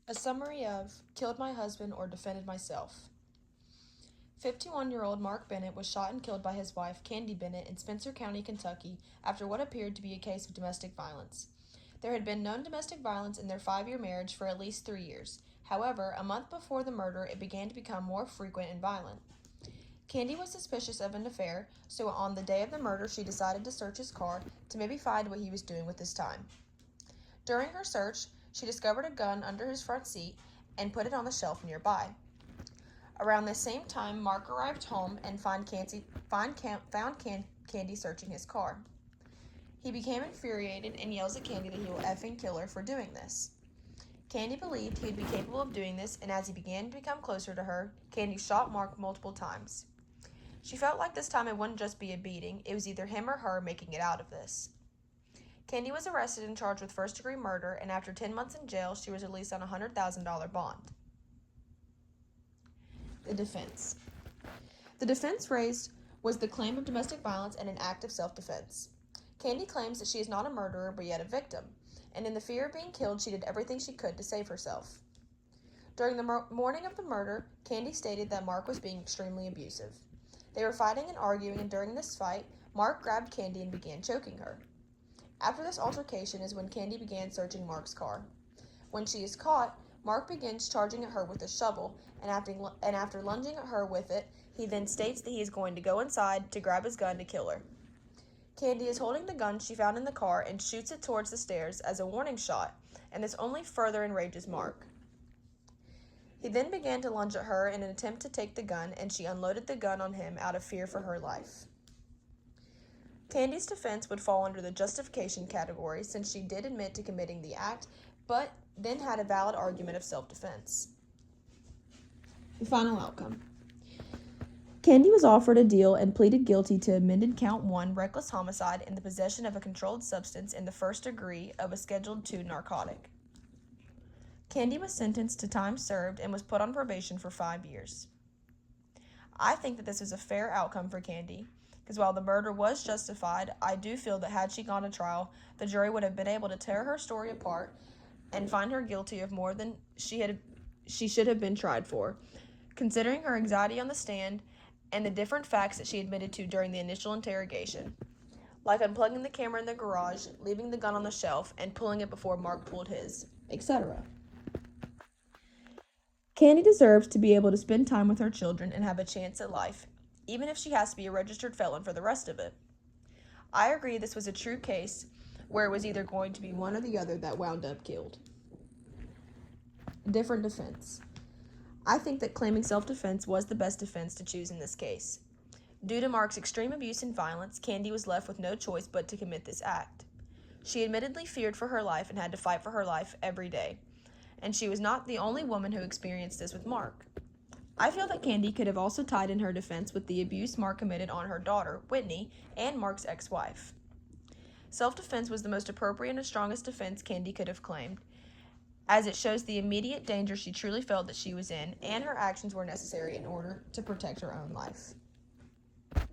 A summary of Killed My Husband or Defended Myself. 51-year-old Mark Bennett was shot and killed by his wife, Candy Bennett, in Spencer County, Kentucky, after what appeared to be a case of domestic violence. There had been known domestic violence in their 5-year marriage for at least 3 years. However, a month before the murder, it began to become more frequent and violent. Candy was suspicious of an affair, so on the day of the murder, she decided to search his car to maybe find what he was doing with his time. During her search, she discovered a gun under his front seat and put it on the shelf nearby. Around the same time, Mark arrived home and found Candy searching his car. He became infuriated and yells at Candy that he will effing kill her for doing this. Candy believed he would be capable of doing this, and as he began to become closer to her, Candy shot Mark multiple times. She felt like this time it wouldn't just be a beating, it was either him or her making it out of this. Candy was arrested and charged with first-degree murder, and after 10 months in jail, she was released on a $100,000 bond. The defense. The defense raised was the claim of domestic violence and an act of self-defense. Candy claims that she is not a murderer, but yet a victim, and in the fear of being killed, she did everything she could to save herself. During the morning of the murder, Candy stated that Mark was being extremely abusive. They were fighting and arguing, and during this fight, Mark grabbed Candy and began choking her. After this altercation is when Candy began searching Mark's car. When she is caught, Mark begins charging at her with a shovel, and after lunging at her with it, he then states that he is going to go inside to grab his gun to kill her. Candy is holding the gun she found in the car and shoots it towards the stairs as a warning shot, and this only further enrages Mark. He then began to lunge at her in an attempt to take the gun, and she unloaded the gun on him out of fear for her life. Candy's defense would fall under the justification category since she did admit to committing the act, but then had a valid argument of self-defense. The final outcome. Candy was offered a deal and pleaded guilty to amended Count 1 reckless homicide in the possession of a controlled substance in the first degree of a Schedule II narcotic. Candy was sentenced to time served and was put on probation for 5 years. I think that this was a fair outcome for Candy, because while the murder was justified, I do feel that had she gone to trial, the jury would have been able to tear her story apart and find her guilty of more than she should have been tried for, considering her anxiety on the stand and the different facts that she admitted to during the initial interrogation, like unplugging the camera in the garage, leaving the gun on the shelf, and pulling it before Mark pulled his, etc. Candy deserves to be able to spend time with her children and have a chance at life, even if she has to be a registered felon for the rest of it. I agree this was a true case where it was either going to be one or the other that wound up killed. Different defense. I think that claiming self-defense was the best defense to choose in this case. Due to Mark's extreme abuse and violence, Candy was left with no choice but to commit this act. She admittedly feared for her life and had to fight for her life every day, and she was not the only woman who experienced this with Mark. I feel that Candy could have also tied in her defense with the abuse Mark committed on her daughter, Whitney, and Mark's ex-wife. Self-defense was the most appropriate and strongest defense Candy could have claimed, as it shows the immediate danger she truly felt that she was in, and her actions were necessary in order to protect her own life.